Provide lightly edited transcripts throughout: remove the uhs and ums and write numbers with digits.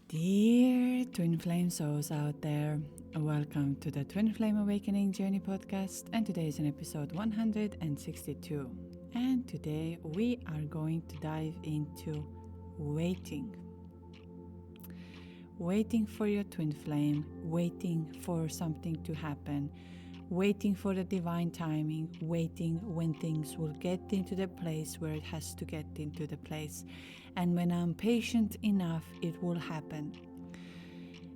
Dear Twin Flame souls out there, welcome to the Twin Flame Awakening Journey podcast, and today is an episode 162. And today we are going to dive into waiting. Waiting for your twin flame, waiting for something to happen, waiting for the divine timing, waiting when things will get into the place where it has to get into the place. And when I'm patient enough, it will happen.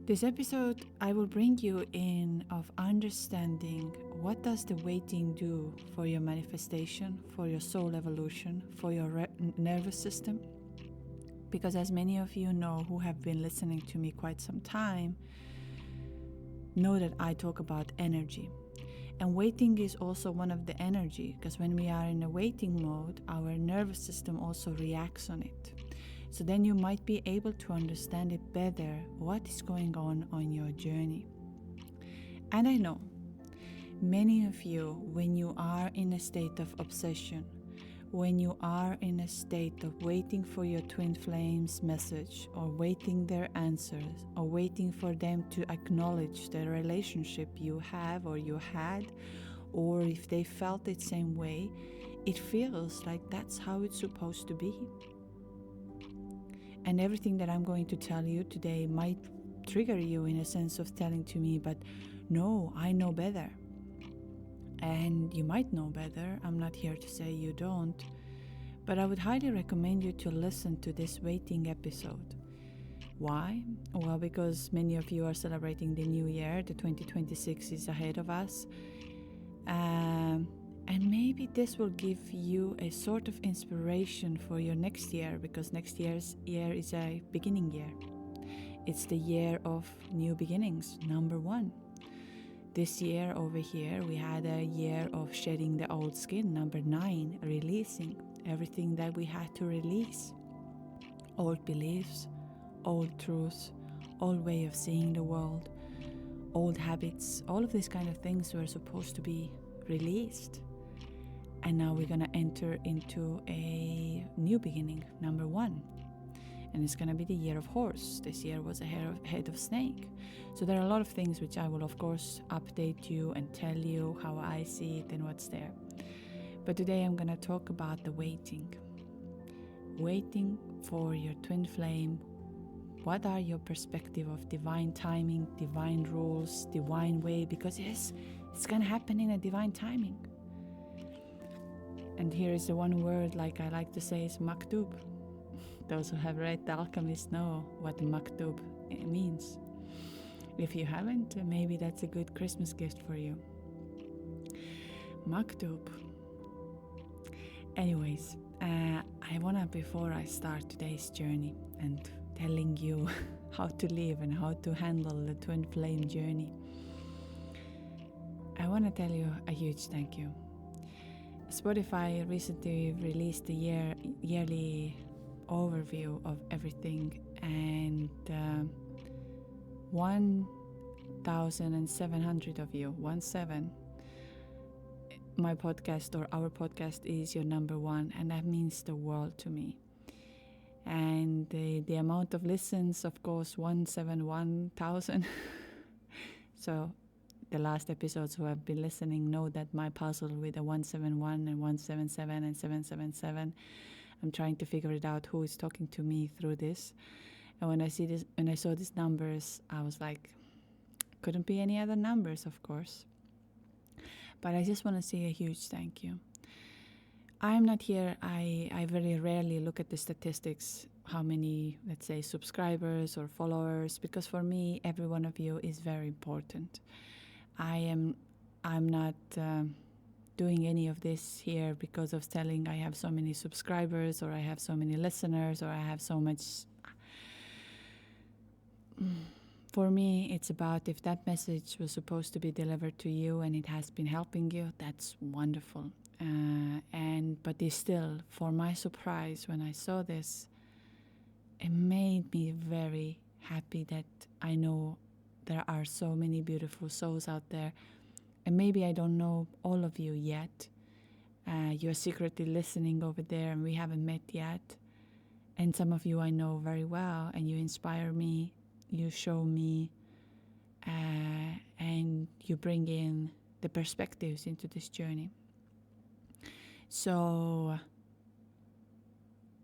This episode, I will bring you in of understanding what does the waiting do for your manifestation, for your soul evolution, for your nervous system. Because as many of you know who have been listening to me quite some time, know that I talk about energy. And waiting is also one of the energy, because when we are in a waiting mode, our nervous system also reacts on it. So then you might be able to understand it better, what is going on your journey. And I know, many of you, when you are in a state of obsession, when you are in a state of waiting for your twin flames message, or waiting their answers, or waiting for them to acknowledge the relationship you have or you had, or if they felt it same way, it feels like that's how it's supposed to be. And everything that I'm going to tell you today might trigger you in a sense of telling to me, but no, I know better. And you might know better. I'm not here to say you don't. But I would highly recommend you to listen to this waiting episode. Why? Well, because many of you are celebrating the new year. The 2026 is ahead of us. And maybe this will give you a sort of inspiration for your next year, because next year's year is a beginning year. It's the year of new beginnings, number 1. This year over here, we had a year of shedding the old skin, number 9, releasing everything that we had to release. Old beliefs, old truths, old way of seeing the world, old habits, all of these kind of things were supposed to be released. And now we're going to enter into a new beginning, number 1. And it's going to be the year of horse. This year was a head of snake. So there are a lot of things which I will, of course, update you and tell you how I see it and what's there. But today I'm going to talk about the waiting. Waiting for your twin flame. What are your perspective of divine timing, divine rules, divine way? Because yes, it's going to happen in a divine timing. And here is the one word, like I like to say, is Maktub. Those who have read The Alchemist know what Maktub means. If you haven't, maybe that's a good Christmas gift for you. Maktub. Anyways, I want to, before I start today's journey and telling you how to live and how to handle the twin flame journey, I want to tell you a huge thank you. Spotify recently released the yearly overview of everything, and 1,700 of you, 17, my podcast or our podcast is your number 1, and that means the world to me. And the amount of listens, of course, 171,000. So the last episodes who have been listening know that my puzzle with the 171 and 177 and 777, I'm trying to figure it out who is talking to me through this. And when I saw these numbers, I was like, couldn't be any other numbers, of course. But I just want to say a huge thank you. I'm not here, I very rarely look at the statistics, how many, let's say, subscribers or followers, because for me, every one of you is very important. I'm not doing any of this here because of telling I have so many subscribers, or I have so many listeners, or I have so much. For me, it's about if that message was supposed to be delivered to you and it has been helping you, that's wonderful. But it's still, for my surprise, when I saw this, it made me very happy that I know there are so many beautiful souls out there. And maybe I don't know all of you yet. You're secretly listening over there and we haven't met yet. And some of you I know very well, and you inspire me you show me, and you bring in the perspectives into this journey. So,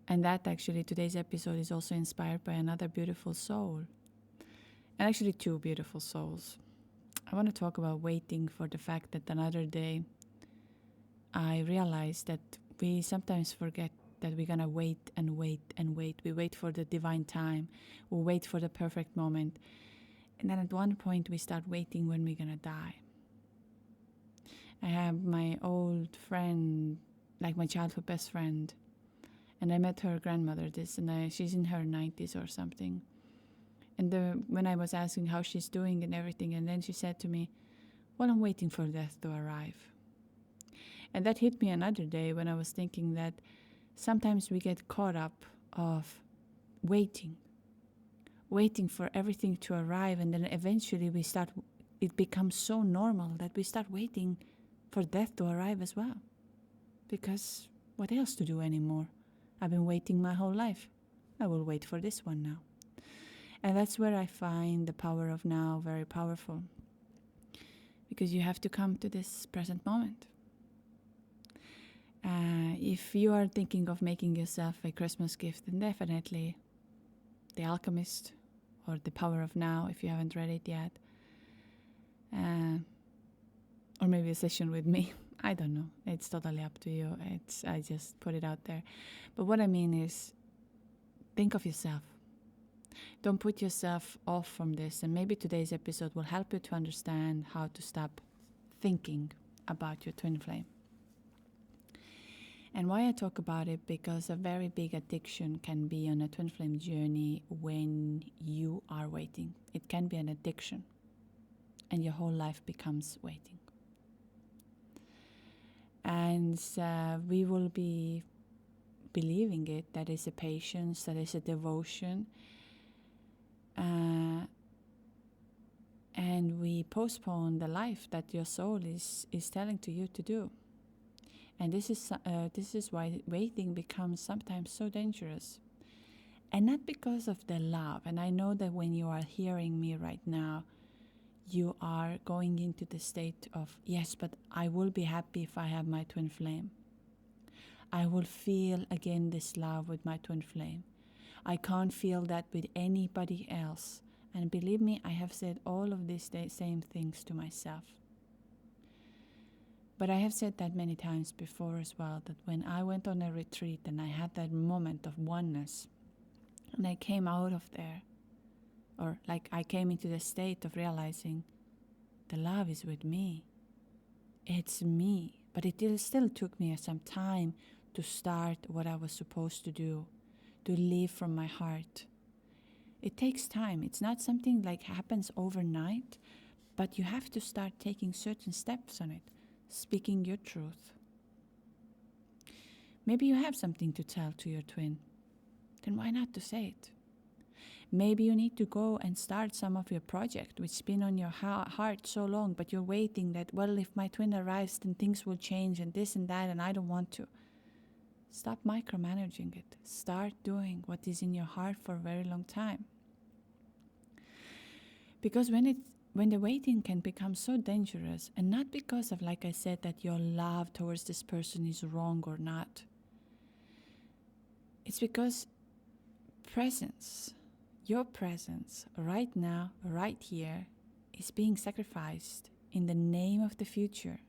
and that actually, today's episode is also inspired by another beautiful soul. And actually 2 beautiful souls. I want to talk about waiting for the fact that another day I realized that we sometimes forget that we're going to wait and wait and wait. We wait for the divine time. We wait for the perfect moment. And then at one point we start waiting when we're going to die. I have my old friend, like my childhood best friend, and I met her grandmother she's in her 90s or something. And when I was asking how she's doing and everything, and then she said to me, well, I'm waiting for death to arrive. And that hit me another day when I was thinking that sometimes we get caught up of waiting for everything to arrive, and then eventually it becomes so normal that we start waiting for death to arrive as well. Because what else to do anymore? I've been waiting my whole life. I will wait for this one now. And that's where I find the power of now very powerful. Because you have to come to this present moment. If you are thinking of making yourself a Christmas gift, then definitely The Alchemist or The Power of Now, if you haven't read it yet. Or maybe a session with me. I don't know. It's totally up to you. I just put it out there. But what I mean is, think of yourself. Don't put yourself off from this. And maybe today's episode will help you to understand how to stop thinking about your twin flame. And why I talk about it, because a very big addiction can be on a twin flame journey when you are waiting. It can be an addiction. And your whole life becomes waiting. And we will be believing it. That is a patience, that is a devotion. And we postpone the life that your soul is telling to you to do. And this is why waiting becomes sometimes so dangerous. And not because of the love. And I know that when you are hearing me right now, you are going into the state of, yes, but I will be happy if I have my twin flame. I will feel again this love with my twin flame. I can't feel that with anybody else. And believe me, I have said all of these same things to myself. But I have said that many times before as well, that when I went on a retreat and I had that moment of oneness, and I came out of there, or like I came into the state of realizing the love is with me. It's me. But it still took me some time to start what I was supposed to do, to live from my heart. It takes time. It's not something like happens overnight, but you have to start taking certain steps on it, speaking your truth. Maybe you have something to tell to your twin. Then why not to say it? Maybe you need to go and start some of your project which has been on your heart so long, but you're waiting that, well, if my twin arrives, then things will change and this and that, and I don't want to. Stop micromanaging it. Start doing what is in your heart for a very long time. Because when the waiting can become so dangerous, and not because of, like I said, that your love towards this person is wrong or not. It's because your presence right now, right here, is being sacrificed in the name of the future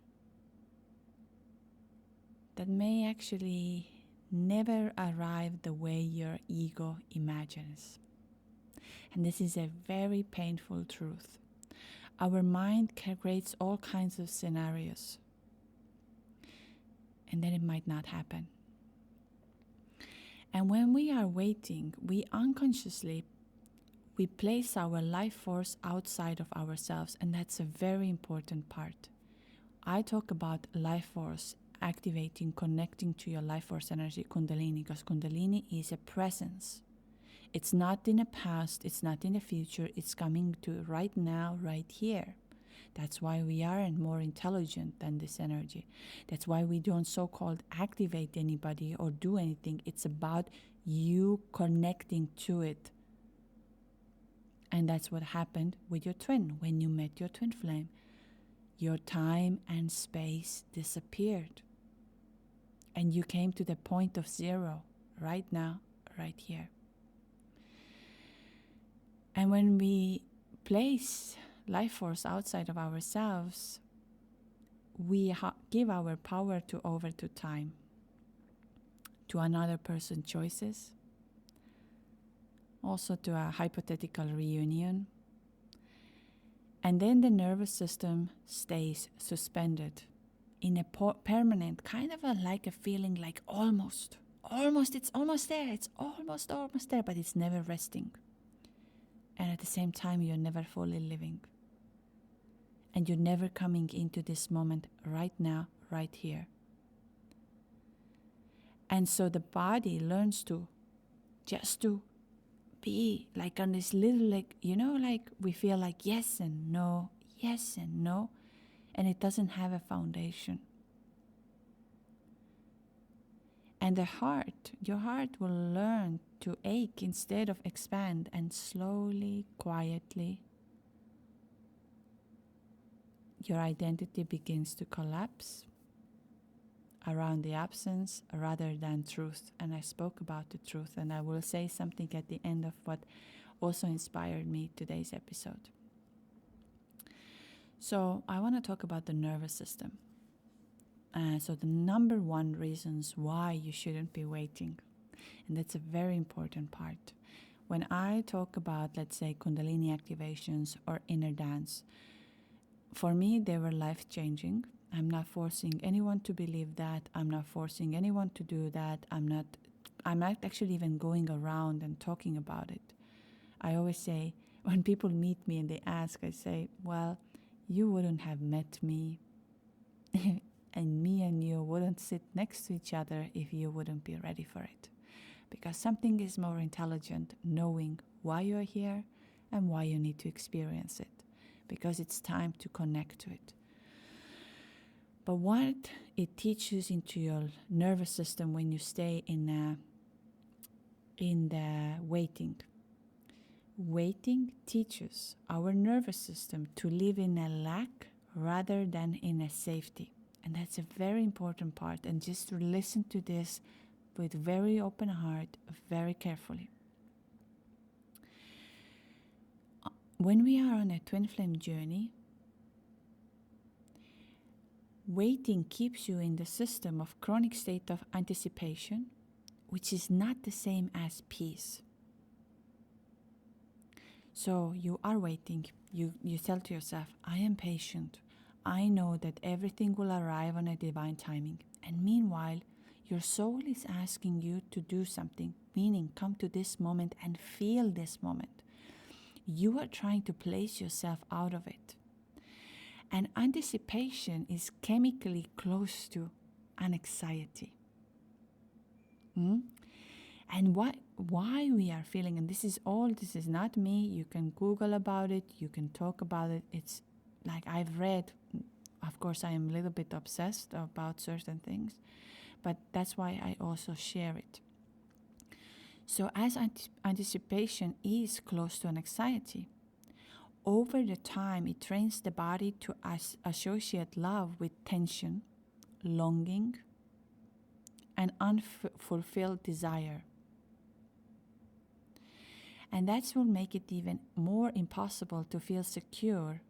that may actually never arrive the way your ego imagines. And this is a very painful truth. Our mind creates all kinds of scenarios, and then it might not happen. And when we are waiting, we unconsciously place our life force outside of ourselves, and that's a very important part. I talk about life force activating, connecting to your life force energy, Kundalini, because Kundalini is a presence. It's not in the past, it's not in the future, it's coming to right now, right here. That's why we aren't more intelligent than this energy. That's why we don't so-called activate anybody or do anything. It's about you connecting to it And that's what happened with your twin when you met your twin flame. Your time and space disappeared. And you came to the point of zero right now, right here. And when we place life force outside of ourselves, we give our power over to time, to another person's choices, also to a hypothetical reunion. And then the nervous system stays suspended in a permanent, kind of like a feeling like almost, it's almost there, it's almost there, but it's never resting. And at the same time, you're never fully living. And you're never coming into this moment right now, right here. And so the body learns to just to be like on this little, like, like we feel like yes and no, and it doesn't have a foundation. And your heart will learn to ache instead of expand, and slowly, quietly, your identity begins to collapse around the absence rather than truth. And I spoke about the truth, and I will say something at the end of what also inspired me today's episode. So I want to talk about the nervous system. So the number one reasons why you shouldn't be waiting, and that's a very important part. When I talk about, let's say, Kundalini activations or inner dance, for me, they were life-changing. I'm not forcing anyone to believe that. I'm not forcing anyone to do that. I'm not actually even going around and talking about it. I always say, when people meet me and they ask, I say, well, you wouldn't have met me and me and you wouldn't sit next to each other if you wouldn't be ready for it. Because something is more intelligent knowing why you're here and why you need to experience it. Because it's time to connect to it. But what it teaches into your nervous system when you stay in the waiting. Waiting teaches our nervous system to live in a lack rather than in a safety. And that's a very important part. And just listen to this with very open heart, very carefully. When we are on a twin flame journey, waiting keeps you in the system of chronic state of anticipation, which is not the same as peace. So you are waiting. You tell to yourself, I am patient. I know that everything will arrive on a divine timing. And meanwhile, your soul is asking you to do something, meaning come to this moment and feel this moment. You are trying to place yourself out of it. And anticipation is chemically close to an anxiety. And why we are feeling, and this is not me, you can Google about it, you can talk about it. It's like I've read, of course I am a little bit obsessed about certain things, but that's why I also share it. So as anticipation is close to an anxiety, over the time it trains the body to associate love with tension, longing, and unfulfilled desire. And that will make it even more impossible to feel secure,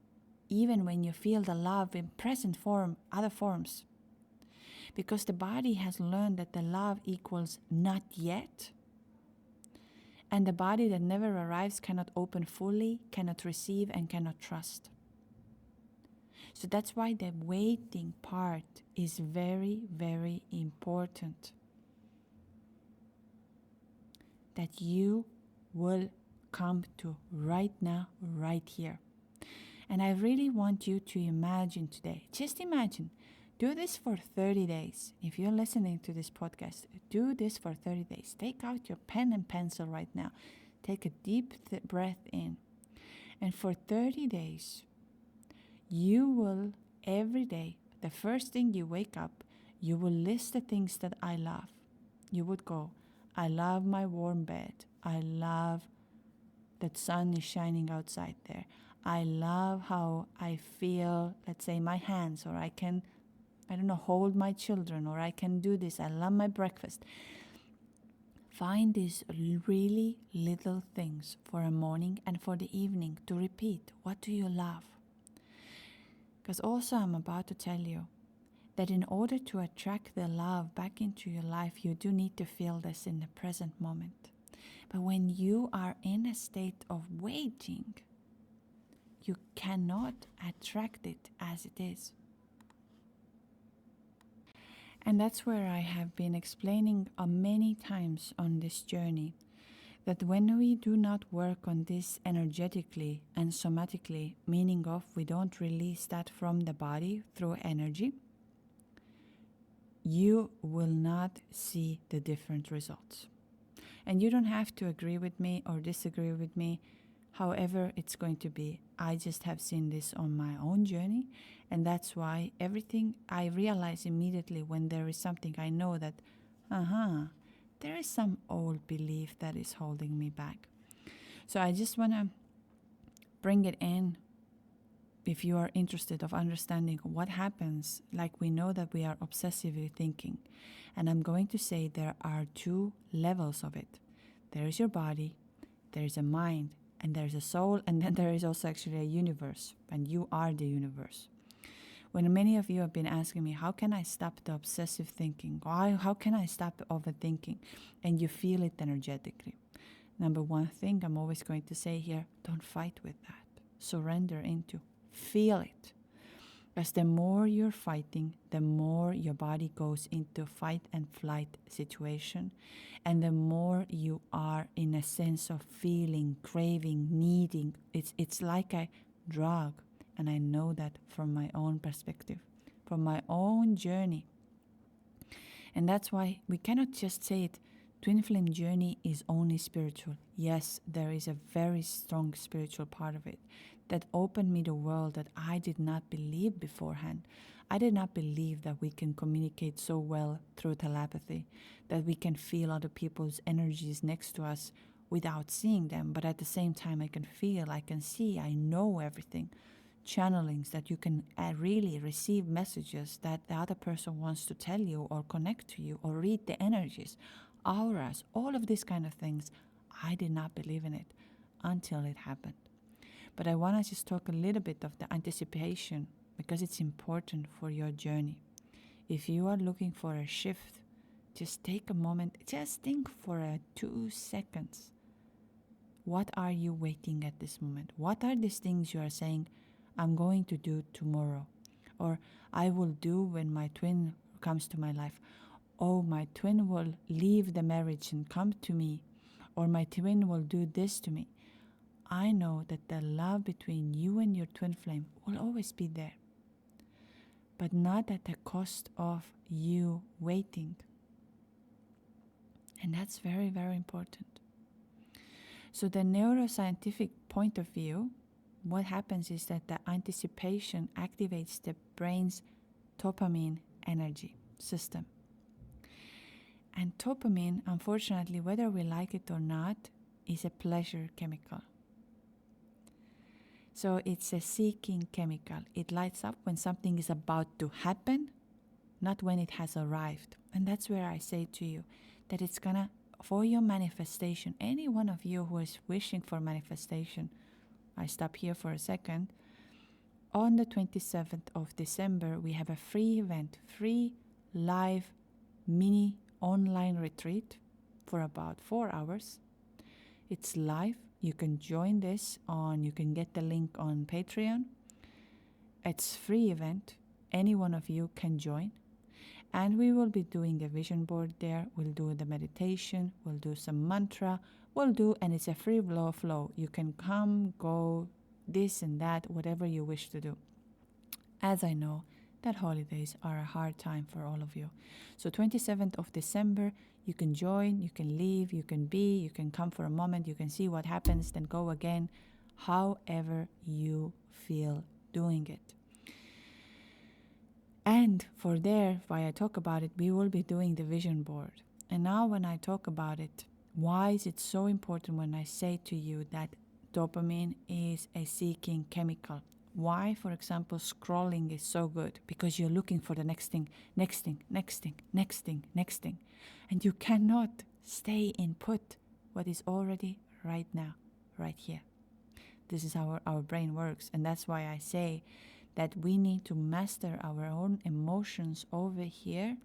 even when you feel the love in present form, other forms. Because the body has learned that the love equals not yet. And the body that never arrives cannot open fully, cannot receive, and cannot trust. So that's why the waiting part is very, very important. That you will come to right now, right here. And I really want you to imagine today, just imagine, do this for 30 days. If you're listening to this podcast, do this for 30 days. Take out your pen and pencil right now. Take a deep breath in. And for 30 days, you will, every day, the first thing you wake up, you will list the things that I love. You would go, I love my warm bed. I love that sun is shining outside there. I love how I feel, let's say, my hands, or I can, I don't know, hold my children, or I can do this. I love my breakfast. Find these really little things for a morning and for the evening to repeat. What do you love? Because also I'm about to tell you that in order to attract the love back into your life, you do need to feel this in the present moment. But when you are in a state of waiting, you cannot attract it as it is. And that's where I have been explaining many times on this journey that when we do not work on this energetically and somatically, meaning of we don't release that from the body through energy, you will not see the different results. And you don't have to agree with me or disagree with me, however it's going to be. I just have seen this on my own journey, and that's why everything I realize immediately when there is something I know that, there is some old belief that is holding me back. So I just want to bring it in. If you are interested of understanding what happens, like we know that we are obsessively thinking. And I'm going to say there are two levels of it. There is your body, there is a mind, and there's a soul, and then there is also actually a universe, and you are the universe. When many of you have been asking me, how can I stop the obsessive thinking? How can I stop overthinking? And you feel it energetically. Number one thing I'm always going to say here, don't fight with that. Surrender into. Feel it. Because the more you're fighting, the more your body goes into fight and flight situation. And the more you are in a sense of feeling, craving, needing. It's like a drug. And I know that from my own perspective, from my own journey. And that's why we cannot just say it, Twin Flame Journey is only spiritual. Yes, there is a very strong spiritual part of it that opened me the world that I did not believe beforehand. I did not believe that we can communicate so well through telepathy, that we can feel other people's energies next to us without seeing them. But at the same time, I can feel, I can see, I know everything. Channelings that you can really receive messages that the other person wants to tell you or connect to you or read the energies, auras, all of these kind of things. I did not believe in it until it happened. But I want to just talk a little bit of the anticipation because it's important for your journey. If you are looking for a shift, just take a moment, just think for 2 seconds. What are you waiting at this moment? What are these things you are saying, I'm going to do tomorrow, or I will do when my twin comes to my life. Oh, my twin will leave the marriage and come to me, or my twin will do this to me. I know that the love between you and your twin flame will always be there, but not at the cost of you waiting. And that's very, very important. So the neuroscientific point of view, what happens is that the anticipation activates the brain's dopamine energy system. And dopamine, unfortunately, whether we like it or not, is a pleasure chemical. So it's a seeking chemical. It lights up when something is about to happen, not when it has arrived. And that's where I say to you that it's gonna, for your manifestation, any one of you who is wishing for manifestation, I stop here for a second. On the 27th of December, we have a free event, free live mini online retreat for about 4 hours. It's live. You can join this you can get the link on Patreon. It's free event. Any one of you can join. And we will be doing a vision board there. We'll do the meditation. We'll do some mantra. And it's a free flow. You can come, go, this and that, whatever you wish to do. As I know that holidays are a hard time for all of you. So 27th of December, you can join, you can leave, you can come for a moment, you can see what happens, then go again, however you feel doing it. And for there, why I talk about it, we will be doing the vision board. And now when I talk about it, why is it so important when I say to you that dopamine is a seeking chemical. Why, for example, scrolling is so good? Because you're looking for the next thing, next thing, next thing, next thing, next thing. And you cannot stay in put what is already right now, right here. This is how our brain works. And that's why I say that we need to master our own emotions over here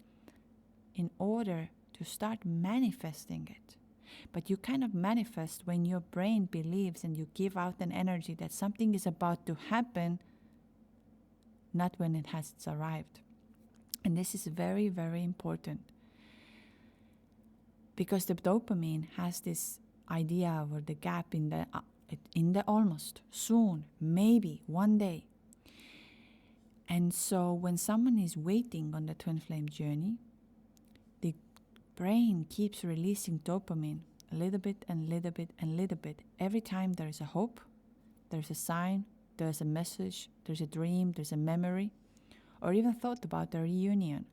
in order to start manifesting it. But you cannot manifest when your brain believes and you give out an energy that something is about to happen, not when it has arrived. And this is very, very important. Because the dopamine has this idea or the gap in the almost, soon, maybe, one day. And so when someone is waiting on the twin flame journey, the brain keeps releasing dopamine a little bit and little bit and little bit. Every time there is a hope, there's a sign, there's a message, there's a dream, there's a memory, or even thought about a reunion.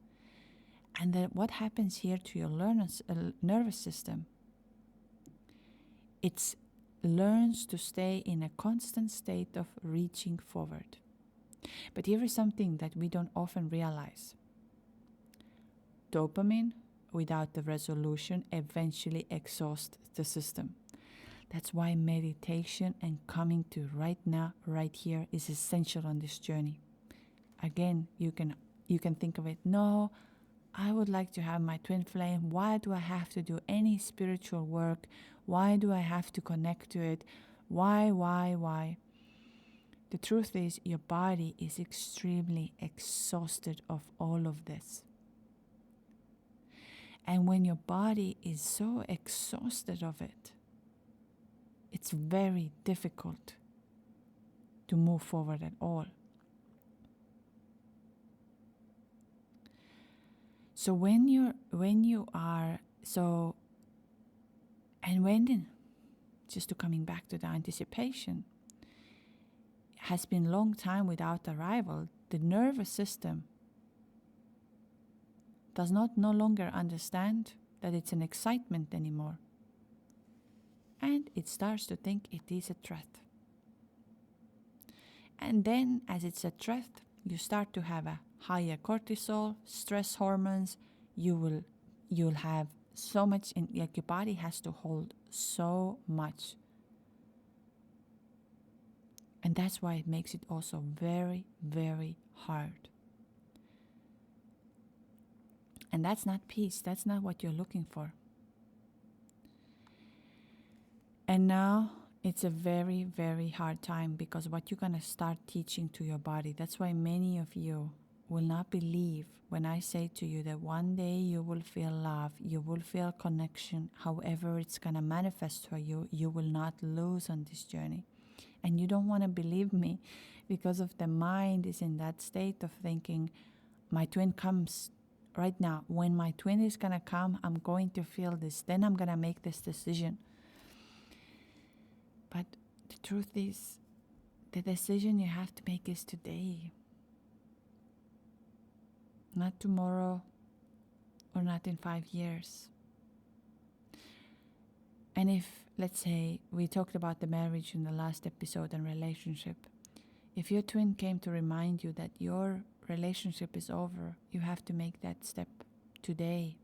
And then what happens here to your nervous system? It learns to stay in a constant state of reaching forward. But here is something that we don't often realize. Dopamine without the resolution eventually exhausts the system. That's why meditation and coming to right now, right here is essential on this journey. Again, you can think of it, no, I would like to have my twin flame. Why do I have to do any spiritual work? Why do I have to connect to it? Why? The truth is, your body is extremely exhausted of all of this. And when your body is so exhausted of it, it's very difficult to move forward at all. So just to coming back to the anticipation, has been long time without arrival, the nervous system does not no longer understand that it's an excitement anymore. And it starts to think it is a threat. And then as it's a threat, you start to have a higher cortisol, stress hormones. You'll have so much, your body has to hold so much. And that's why it makes it also very, very hard. And that's not peace. That's not what you're looking for. And now it's a very, very hard time, because what you're going to start teaching to your body. That's why many of you will not believe when I say to you that one day you will feel love, you will feel connection. However it's going to manifest for you, you will not lose on this journey. And you don't want to believe me, because of the mind is in that state of thinking, my twin comes right now. When my twin is going to come, I'm going to feel this. Then I'm going to make this decision. But the truth is, the decision you have to make is today. Not tomorrow, or not in 5 years. And if, let's say, we talked about the marriage in the last episode and relationship. If your twin came to remind you that your relationship is over, you have to make that step today.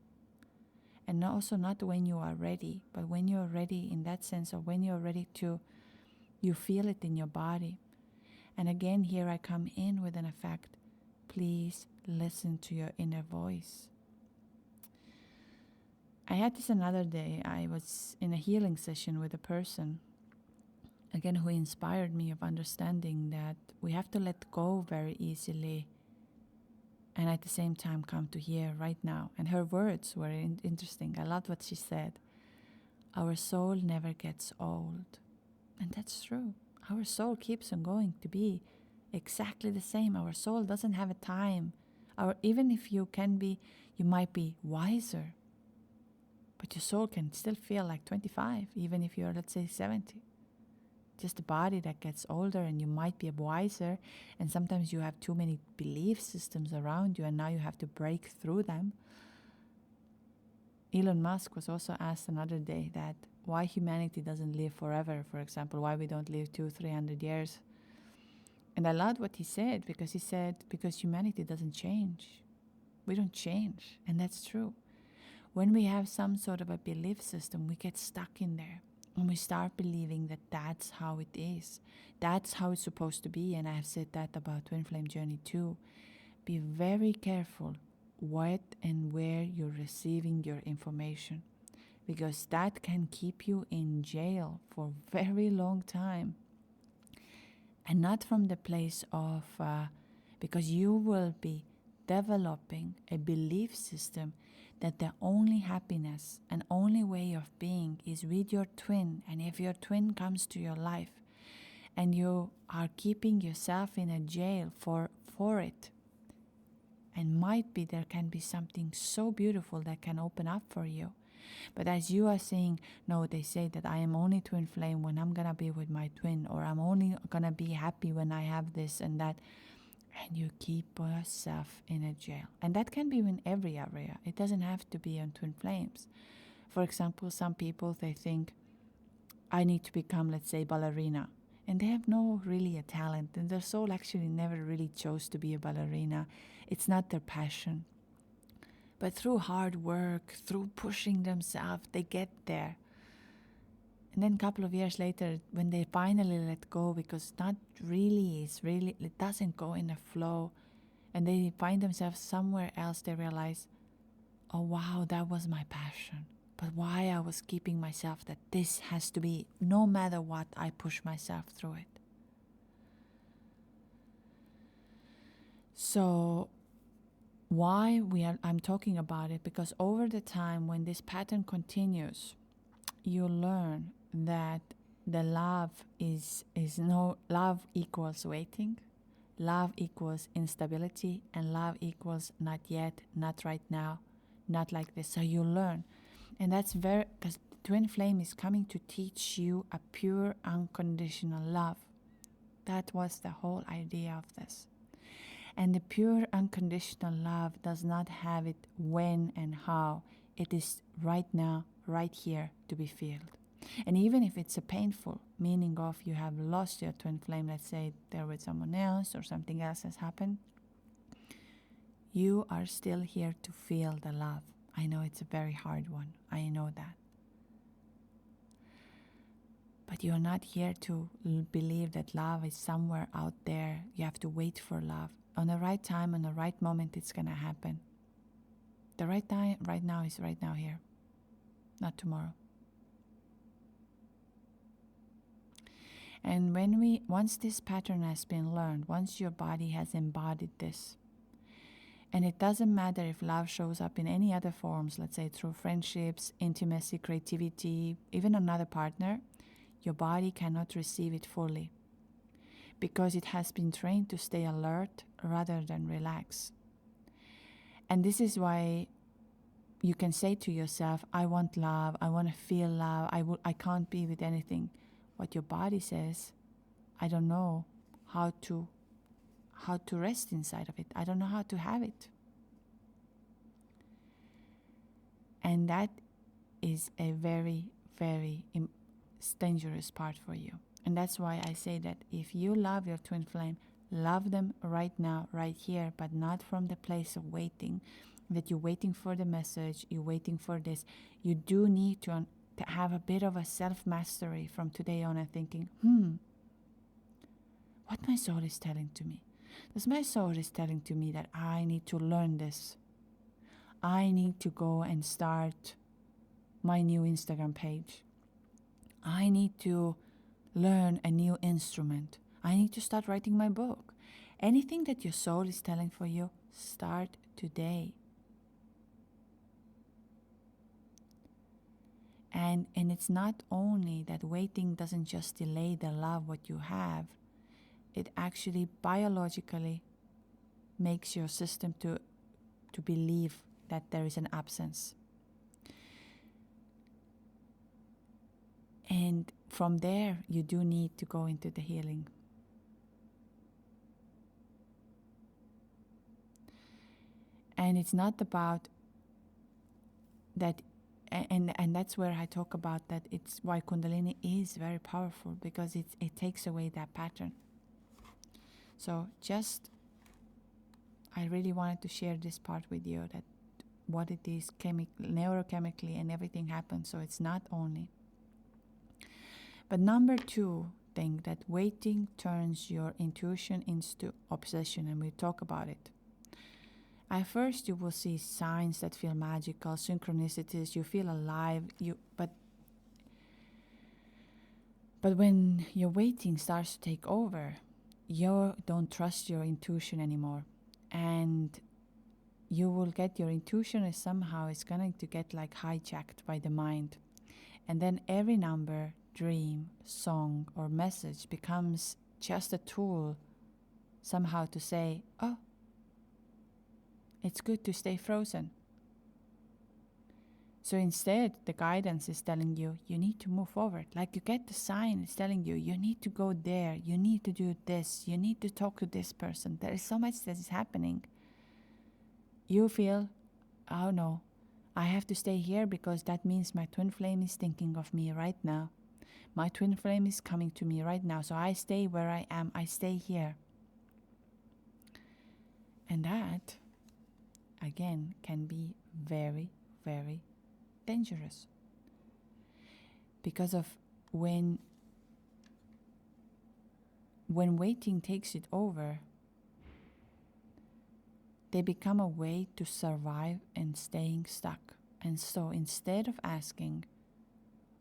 And also not when you are ready, but when you're ready in that sense of when you're ready to, you feel it in your body. And again, here I come in with an effect. Please listen to your inner voice. I had this another day. I was in a healing session with a person, again, who inspired me of understanding that we have to let go very easily, and at the same time come to here right now. And her words were interesting. I loved what she said. Our soul never gets old. And that's true. Our soul keeps on going to be exactly the same. Our soul doesn't have a time. Even if you might be wiser, but your soul can still feel like 25, even if you're, let's say, 70. Just a body that gets older, and you might be wiser, and sometimes you have too many belief systems around you, and now you have to break through them. Elon Musk was also asked another day that why humanity doesn't live forever, for example, why we don't live 200-300 years. And I loved what he said, because he said, because humanity doesn't change. We don't change. And that's true. When we have some sort of a belief system, we get stuck in there. And we start believing that that's how it is. That's how it's supposed to be. And I have said that about Twin Flame Journey too. Be very careful what and where you're receiving your information, because that can keep you in jail for a very long time. And not from the place of, because you will be developing a belief system that the only happiness and only way of being is with your twin. And if your twin comes to your life and you are keeping yourself in a jail for it, and might be there can be something so beautiful that can open up for you. But as you are saying, no, they say that I am only twin flame when I'm going to be with my twin, or I'm only going to be happy when I have this and that. And you keep yourself in a jail. And that can be in every area. It doesn't have to be on twin flames. For example, some people, they think, I need to become, let's say, ballerina. And they have no really a talent. And their soul actually never really chose to be a ballerina. It's not their passion. But through hard work, through pushing themselves, they get there. And then a couple of years later, when they finally let go, because it doesn't go in a flow, and they find themselves somewhere else, they realize, oh wow, that was my passion. But why I was keeping myself that this has to be, no matter what, I push myself through it. So why I'm talking about it, because over the time when this pattern continues, you learn that the love love equals waiting, love equals instability, and love equals not yet, not right now, not like this. So you learn. And that's because Twin Flame is coming to teach you a pure unconditional love. That was the whole idea of this. And the pure unconditional love does not have it when and how. It is right now, right here to be filled. And even if it's a painful, meaning of you have lost your twin flame, let's say they're with someone else or something else has happened, you are still here to feel the love. I know it's a very hard one. I know that. But you're not here to believe that love is somewhere out there. You have to wait for love. On the right time, on the right moment, it's going to happen. The right time right now is right now here, not tomorrow. And once this pattern has been learned, once your body has embodied this, and it doesn't matter if love shows up in any other forms, let's say through friendships, intimacy, creativity, even another partner, your body cannot receive it fully because it has been trained to stay alert rather than relax. And this is why you can say to yourself, I want love, I want to feel love, I can't be with anything. What your body says, I don't know how to rest inside of it. I don't know how to have it. And that is a very, very dangerous part for you. And that's why I say that if you love your twin flame, love them right now, right here, but not from the place of waiting, that you're waiting for the message, you're waiting for this. You do need to have a bit of a self-mastery from today on and thinking, what my soul is telling to me. Because my soul is telling to me that I need to learn this. I need to go and start my new Instagram page. I need to learn a new instrument. I need to start writing my book. Anything that your soul is telling for you, start today. And it's not only that waiting doesn't just delay the love what you have, it actually biologically makes your system to believe that there is an absence. And from there, you do need to go into the healing. And it's not about that and that's where I talk about that. It's why Kundalini is very powerful, because it takes away that pattern. So just, I really wanted to share this part with you, that what it is neurochemically, and everything happens. So it's not only. But number 2 thing, that waiting turns your intuition into obsession, and we talk about it. At first, you will see signs that feel magical, synchronicities, you feel alive, but when your waiting starts to take over, you don't trust your intuition anymore. And you will get, your intuition is somehow, it's going to get like hijacked by the mind. And then every number, dream, song, or message becomes just a tool somehow to say, oh, it's good to stay frozen. So instead, the guidance is telling you, you need to move forward. Like you get the sign, it's telling you, you need to go there, you need to do this, you need to talk to this person. There is so much that is happening. You feel, oh no, I have to stay here because that means my twin flame is thinking of me right now. My twin flame is coming to me right now. So I stay where I am, I stay here. And that, again, can be very, very dangerous. Because of when waiting takes it over, they become a way to survive and staying stuck. And so instead of asking,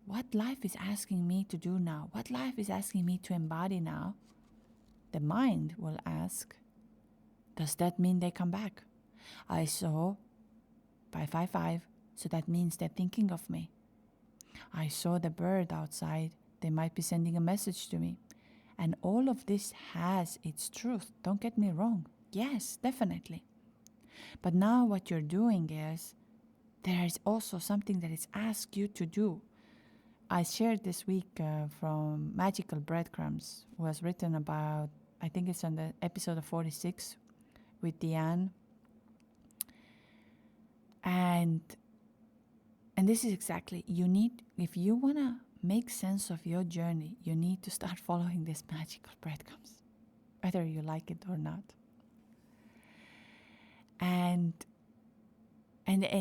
what life is asking me to do now? What life is asking me to embody now? The mind will ask, does that mean they come back? I saw 555, so that means they're thinking of me. I saw the bird outside, they might be sending a message to me. And all of this has its truth, don't get me wrong. Yes, definitely. But now what you're doing is, there is also something that is asked you to do. I shared this week from Magical Breadcrumbs, was written about, I think it's on the episode of 46 with Deanne. And this is exactly, you need, if you want to make sense of your journey, you need to start following these magical breadcrumbs, whether you like it or not. And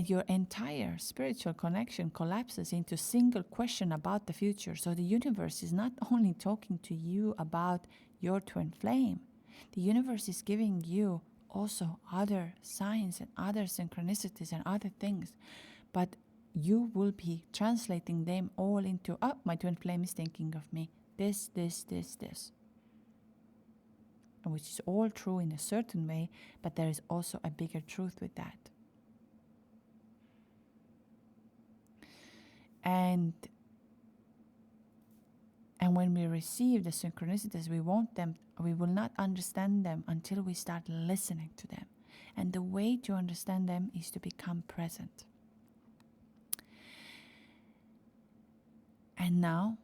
your entire spiritual connection collapses into a single question about the future. So the universe is not only talking to you about your twin flame, the universe is giving you also other signs and other synchronicities and other things. But you will be translating them all into, oh, my twin flame is thinking of me. This. Which is all true in a certain way, but there is also a bigger truth with that. And when we receive the synchronicities, we will not understand them until we start listening to them. And the way to understand them is to become present. And now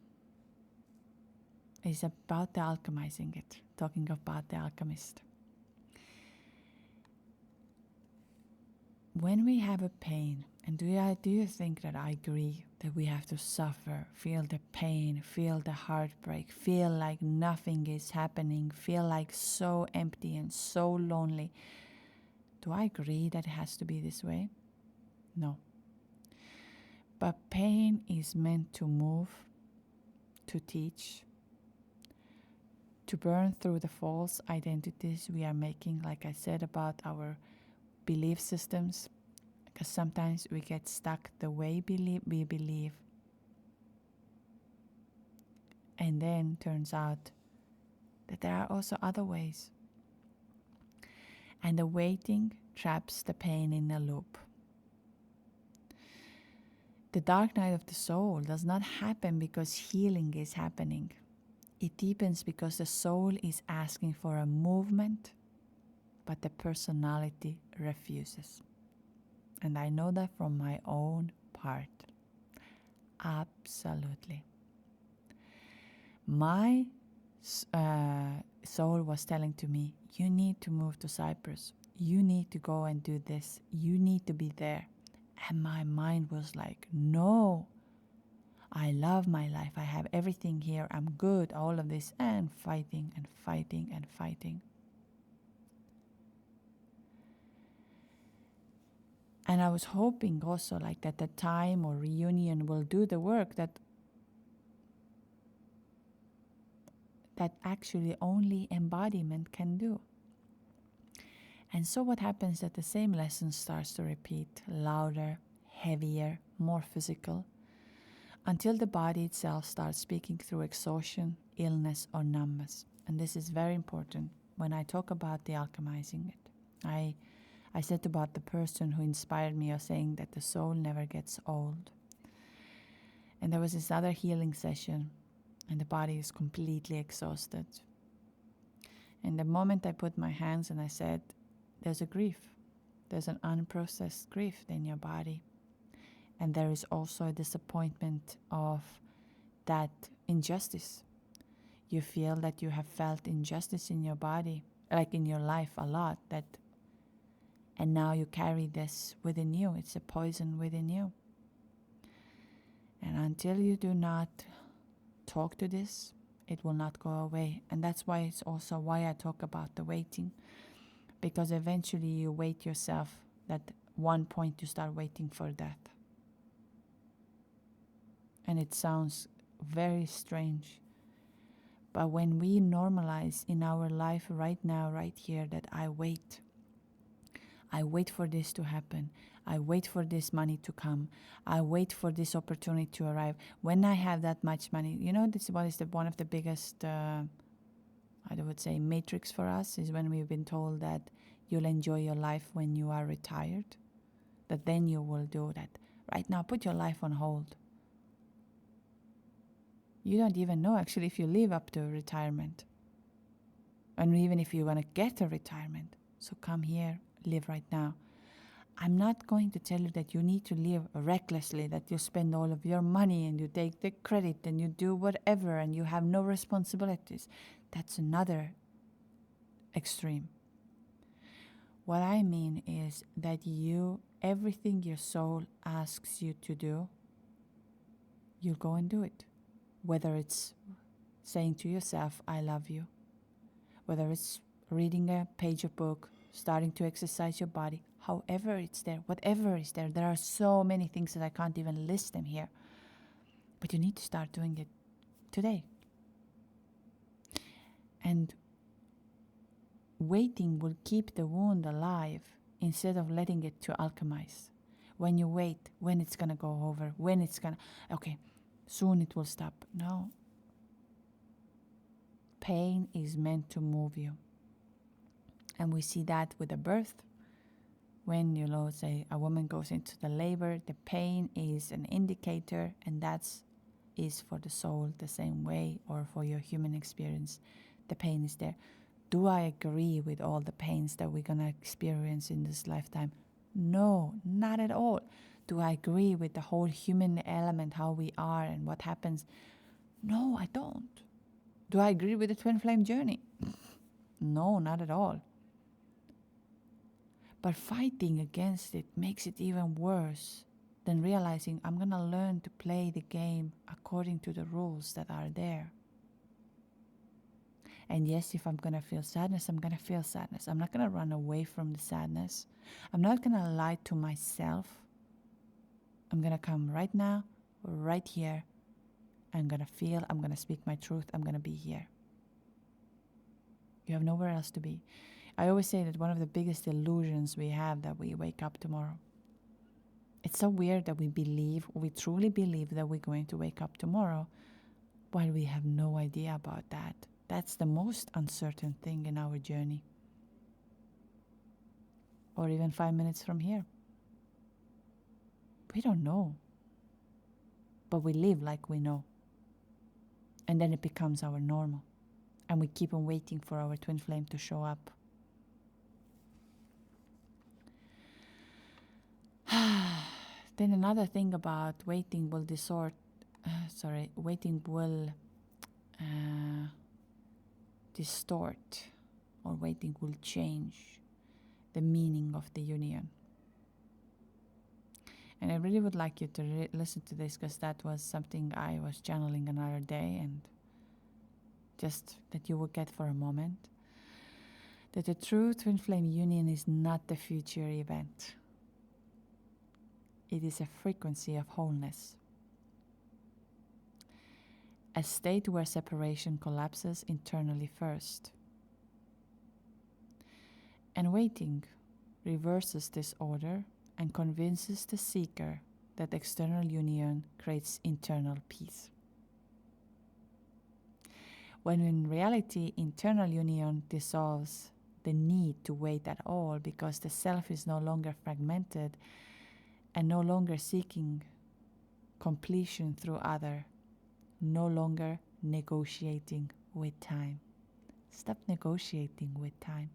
is about the alchemizing it, talking about the alchemist. When we have a pain, and do you think that I agree that we have to suffer, feel the pain, feel the heartbreak, feel like nothing is happening, feel like so empty and so lonely? Do I agree that it has to be this way? No. But pain is meant to move, to teach, to burn through the false identities we are making, like I said about our belief systems, because sometimes we get stuck the way we believe, and then turns out that there are also other ways, and the waiting traps the pain in a loop. The dark night of the soul does not happen because healing is happening. It deepens because the soul is asking for a movement, but the personality refuses. And I know that from my own part. Absolutely. My soul was telling to me, you need to move to Cyprus. You need to go and do this. You need to be there. And my mind was like, no, I love my life. I have everything here. I'm good. All of this. And fighting and fighting and fighting. And I was hoping also like that the time or reunion will do the work that actually only embodiment can do. And so what happens that the same lesson starts to repeat, louder, heavier, more physical, until the body itself starts speaking through exhaustion, illness, or numbness. And this is very important when I talk about the alchemizing it. I said about the person who inspired me of saying that the soul never gets old. And there was this other healing session, and the body is completely exhausted. And the moment I put my hands and I said, there's a grief. There's an unprocessed grief in your body. And there is also a disappointment of that injustice. You feel that you have felt injustice in your body, like in your life a lot, and now you carry this within you. It's a poison within you. And until you do not talk to this, it will not go away. And that's why it's also why I talk about the waiting. Because eventually you wait yourself that one point you start waiting for death. And it sounds very strange. But when we normalize in our life right now, right here, that I wait for this to happen. I wait for this money to come. I wait for this opportunity to arrive. When I have that much money, this is what is one of the biggest, I would say, matrix for us, is when we've been told that you'll enjoy your life when you are retired. That then you will do that. Right now, put your life on hold. You don't even know, actually, if you live up to retirement. And even if you're going to get a retirement. So come here, live right now. I'm not going to tell you that you need to live recklessly, that you spend all of your money and you take the credit and you do whatever and you have no responsibilities. That's another extreme. What I mean is that everything your soul asks you to do, you'll go and do it. Whether it's saying to yourself, I love you. Whether it's reading a page of book, starting to exercise your body, however it's there, whatever is there. There are so many things that I can't even list them here. But you need to start doing it today. And waiting will keep the wound alive instead of letting it to alchemize. When you wait, when it's going to go over, when it's going to, okay, soon it will stop. No. Pain is meant to move you. And we see that with the birth. When, say a woman goes into the labor, the pain is an indicator, and is for the soul the same way, or for your human experience. The pain is there. Do I agree with all the pains that we're going to experience in this lifetime? No, not at all. Do I agree with the whole human element, how we are and what happens? No, I don't. Do I agree with the twin flame journey? No, not at all. But fighting against it makes it even worse than realizing I'm going to learn to play the game according to the rules that are there. And yes, if I'm going to feel sadness, I'm going to feel sadness. I'm not going to run away from the sadness. I'm not going to lie to myself. I'm going to come right now, right here. I'm going to feel, I'm going to speak my truth. I'm going to be here. You have nowhere else to be. I always say that one of the biggest illusions we have that we wake up tomorrow. It's so weird that we truly believe that we're going to wake up tomorrow while we have no idea about that. That's the most uncertain thing in our journey. Or even 5 minutes from here. We don't know. But we live like we know. And then it becomes our normal. And we keep on waiting for our twin flame to show up. Then another thing about waiting will distort, or waiting will change the meaning of the union. And I really would like you to listen to this, because that was something I was channeling another day, and just that you will get for a moment. That the true twin flame union is not the future event. It is a frequency of wholeness. A state where separation collapses internally first. And waiting reverses this order and convinces the seeker that external union creates internal peace. When in reality, internal union dissolves the need to wait at all, because the self is no longer fragmented and no longer seeking completion through other, no longer negotiating with time. Stop negotiating with time.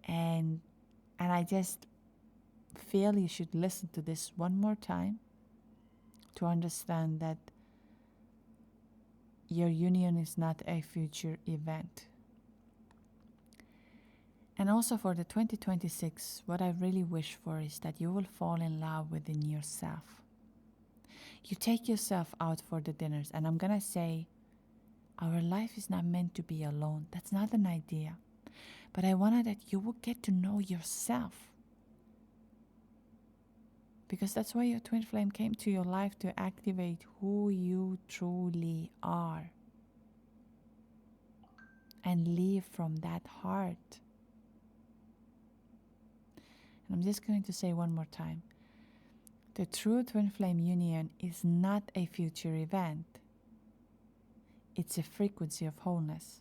And I just feel you should listen to this one more time to understand that your union is not a future event. And also for the 2026, what I really wish for is that you will fall in love within yourself. You take yourself out for the dinners, and I'm gonna say, our life is not meant to be alone. That's not an idea. But I wanted that you will get to know yourself. Because that's why your twin flame came to your life, to activate who you truly are. And live from that heart. And I'm just going to say one more time. The true twin flame union is not a future event. It's a frequency of wholeness.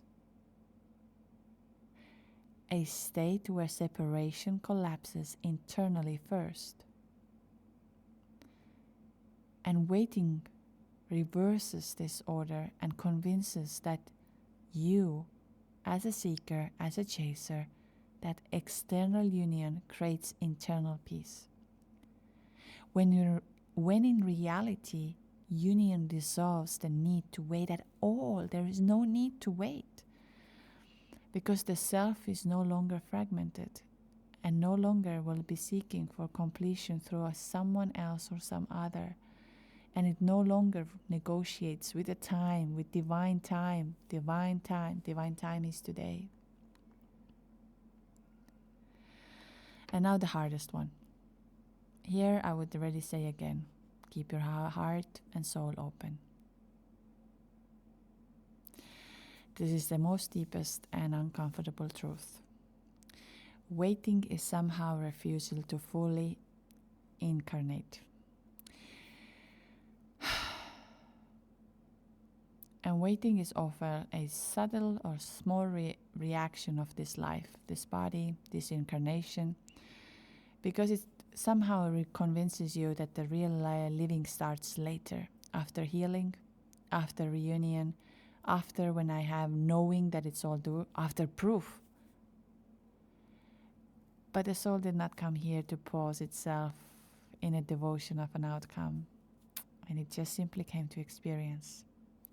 A state where separation collapses internally first. And waiting reverses this order and convinces that you, as a seeker, as a chaser, that external union creates internal peace. When in reality, union dissolves the need to wait at all. There is no need to wait. Because the self is no longer fragmented and no longer will be seeking for completion through someone else or some other. And it no longer negotiates with the time, with divine time. Divine time. Divine time is today. And now the hardest one. Here I would already say again, keep your heart and soul open. This is the most deepest and uncomfortable truth. Waiting is somehow refusal to fully incarnate. And waiting is often a subtle or small reaction of this life, this body, this incarnation, because it somehow convinces you that the real living starts later, after healing, after reunion, after when I have knowing that it's all due, after proof. But the soul did not come here to pause itself in a devotion of an outcome, and it just simply came to experience.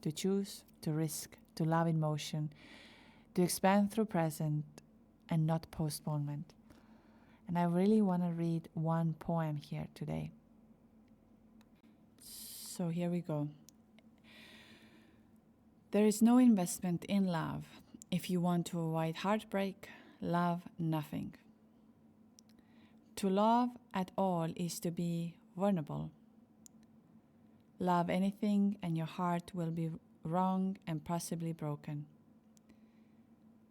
To choose, to risk, to love in motion, to expand through present and not postponement. And I really want to read one poem here today. So here we go. There is no investment in love. If you want to avoid heartbreak, love nothing. To love at all is to be vulnerable. Love anything and your heart will be wrong and possibly broken.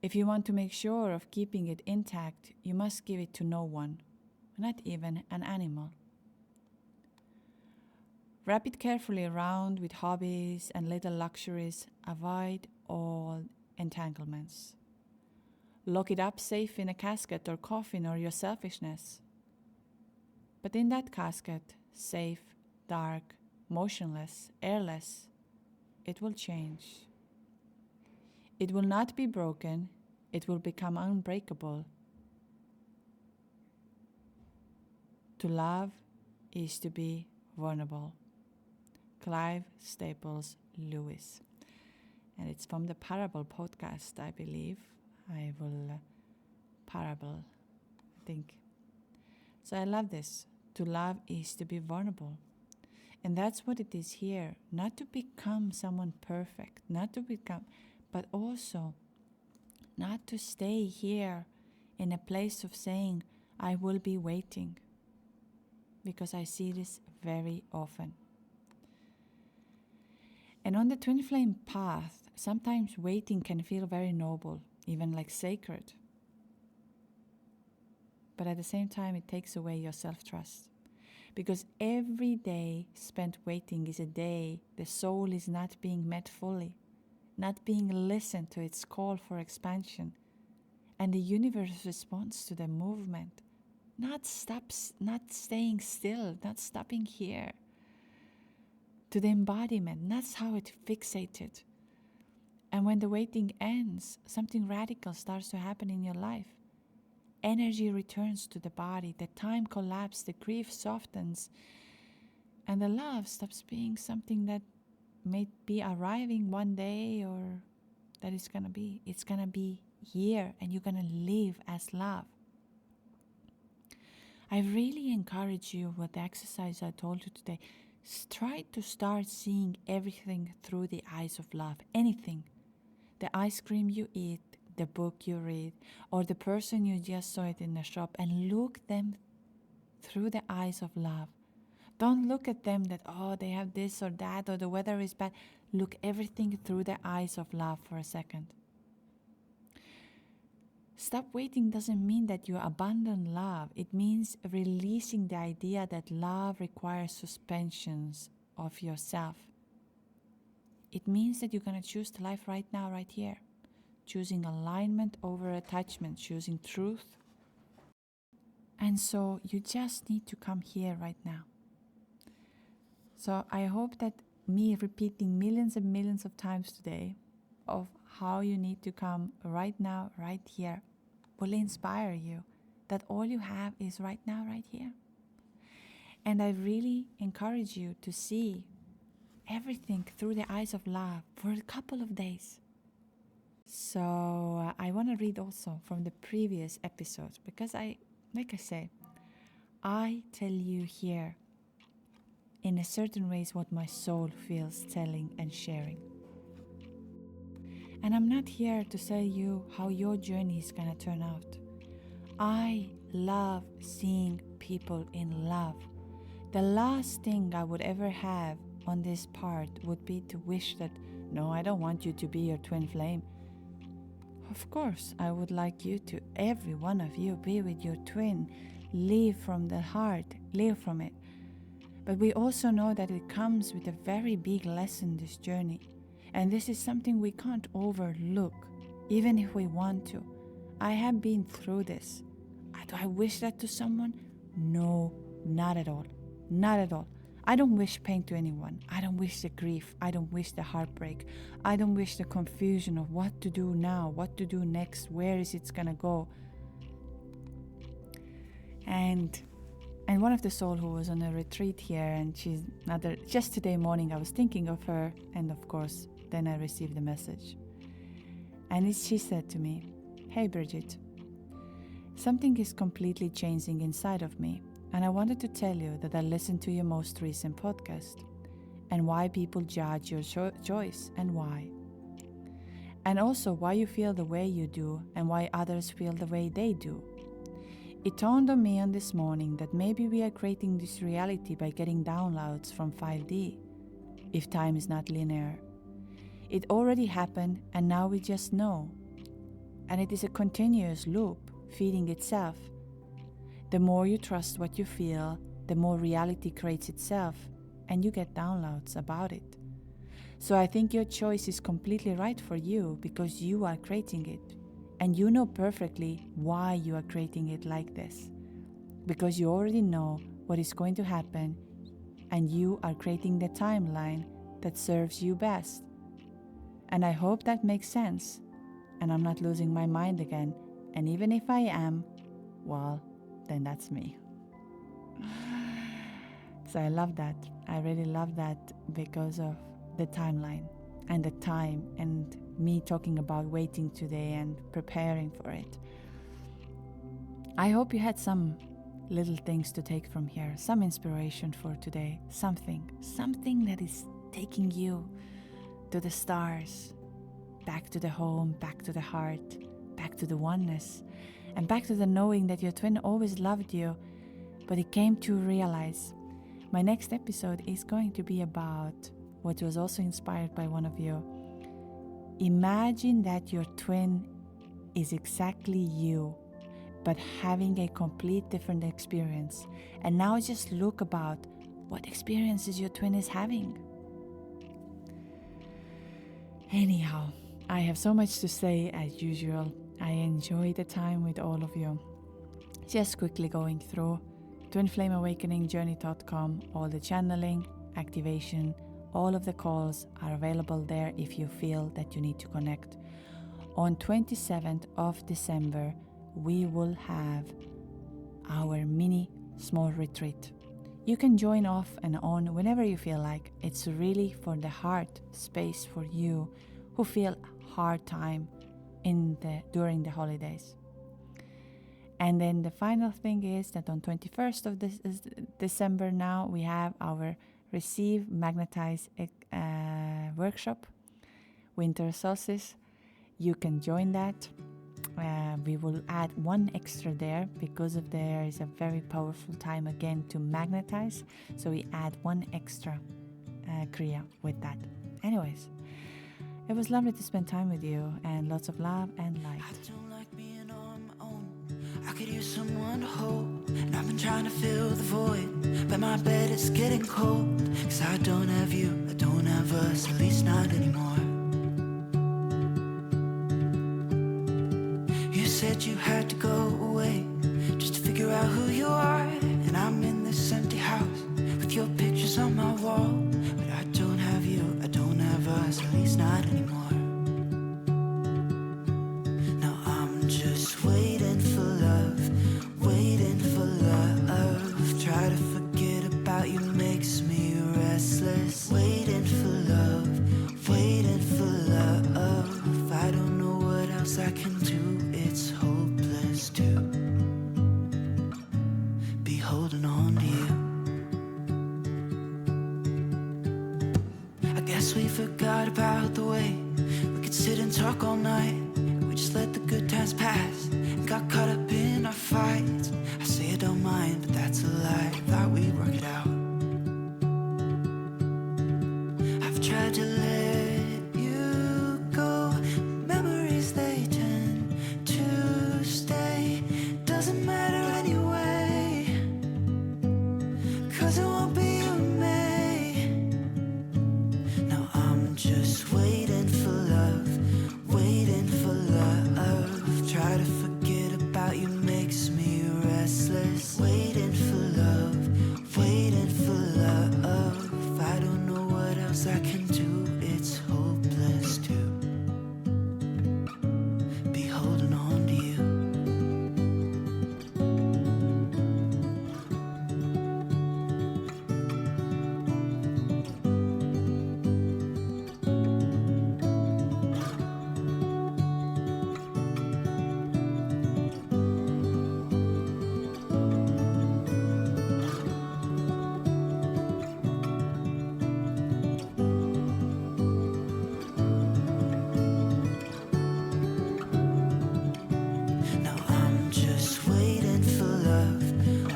If you want to make sure of keeping it intact, you must give it to no one, not even an animal. Wrap it carefully around with hobbies and little luxuries. Avoid all entanglements. Lock it up safe in a casket or coffin or your selfishness. But in that casket, safe, dark, motionless, airless, it will change. It will not be broken, it will become unbreakable. To love is to be vulnerable. Clive Staples Lewis. And it's from the Parable podcast, I believe. I will, Parable, I think. So I love this. to love is to be vulnerable. And that's what it is here. Not to become someone perfect, but also not to stay here in a place of saying, I will be waiting. Because I see this very often. And on the twin flame path, sometimes waiting can feel very noble, even like sacred. But at the same time, it takes away your self-trust. Because every day spent waiting is a day the soul is not being met fully, not being listened to its call for expansion. And the universe responds to the movement, not staying still, not stopping here. To the embodiment, that's how it fixated. And when the waiting ends, something radical starts to happen in your life. Energy returns to the body, the time collapses, the grief softens, and the love stops being something that may be arriving one day or that it's gonna be. It's gonna be here, and you're gonna live as love. I really encourage you with the exercise I told you today. Try to start seeing everything through the eyes of love. Anything. The ice cream you eat, the book you read, or the person you just saw it in the shop, and look them through the eyes of love. Don't look at them that, they have this or that, or the weather is bad. Look everything through the eyes of love for a second. Stop waiting doesn't mean that you abandon love. It means releasing the idea that love requires suspensions of yourself. It means that you're going to choose the life right now, right here. Choosing alignment over attachment, choosing truth. And so you just need to come here right now. So I hope that me repeating millions and millions of times today of how you need to come right now, right here, will inspire you that all you have is right now, right here. And I really encourage you to see everything through the eyes of love for a couple of days. So I want to read also from the previous episodes, because I tell you here in a certain ways what my soul feels telling and sharing. And I'm not here to tell you how your journey is going to turn out. I love seeing people in love. The last thing I would ever have on this part would be to wish that, no, I don't want you to be your twin flame. Of course, I would like you to, every one of you, be with your twin. Live from the heart, live from it. But we also know that it comes with a very big lesson, this journey. And this is something we can't overlook, even if we want to. I have been through this. Do I wish that to someone? No, not at all. Not at all. I don't wish pain to anyone. I don't wish the grief. I don't wish the heartbreak. I don't wish the confusion of what to do now, what to do next, where is it gonna go. And one of the soul who was on a retreat here, and just today morning I was thinking of her, and of course then I received the message. And she said to me, "Hey Bridget, something is completely changing inside of me, and I wanted to tell you that I listened to your most recent podcast and why people judge your choice and why. And also why you feel the way you do and why others feel the way they do. It dawned on me on this morning that maybe we are creating this reality by getting downloads from 5D, if time is not linear. It already happened and now we just know. And it is a continuous loop, feeding itself. The more you trust what you feel, the more reality creates itself, and you get downloads about it. So I think your choice is completely right for you because you are creating it. And you know perfectly why you are creating it like this. Because you already know what is going to happen, and you are creating the timeline that serves you best. And I hope that makes sense, and I'm not losing my mind again. And even if I am, well, then that's me." So I love that. I really love that because of the timeline and the time and me talking about waiting today and preparing for it. I hope you had some little things to take from here, some inspiration for today, something that is taking you to the stars, back to the home, back to the heart, back to the oneness, and back to the knowing that your twin always loved you, but he came to realize. My next episode is going to be about what was also inspired by one of you. Imagine that your twin is exactly you, but having a complete different experience. And now just look about what experiences your twin is having. Anyhow, I have so much to say as usual. I enjoy the time with all of you. Just quickly going through twinflameawakeningjourney.com, all the channeling, activation, all of the calls are available there if you feel that you need to connect. On 27th of December, we will have our mini small retreat. You can join off and on whenever you feel like. It's really for the heart space for you who feel hard time during the holidays. And then the final thing is that on 21st of December now, we have our Receive, Magnetize workshop, Winter Solstice. You can join that. We will add one extra there because there is a very powerful time again to magnetize. So we add one extra Kriya with that. Anyways, it was lovely to spend time with you, and lots of love and light. I don't like being on my own. I could use someone to hold, and I've been trying to fill the void, but my bed is getting cold. 'Cause I don't have you, I don't have us, at least not anymore. You said you had to go away just to figure out who you are, and I'm in this empty house with your pictures on my wall. But I don't have you, I don't have us, at least not anymore. Now I'm just waiting for love, waiting for love. Try to forget about you makes me restless. Waiting for love, waiting for love. I don't know what else I can do, it's hopeless to be holding on to you. I guess we forgot about the way we could sit and talk all night. We just let the good times pass and got caught up in our fights. I say I don't mind, but that's a lie. Thought we'd work it out. I've tried to let you go. Memories, they tend to stay. Doesn't matter anyway, 'cause it won't be you and me. Now I'm just waiting for love, waiting for love. Try to forget about you makes me restless. Waiting for love, waiting for love. I don't know what else I can do, it's hopeless to be holding on to you. Now I'm just waiting for love,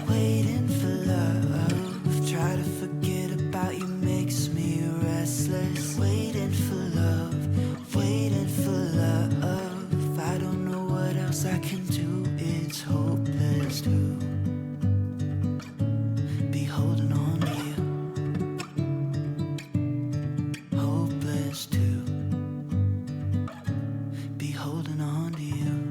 waiting for love. Try to forget about you makes me restless. Waiting for love, waiting for love. I don't know what else I can do, it's hopeless to be holding on to you. Hopeless to be holding on to you.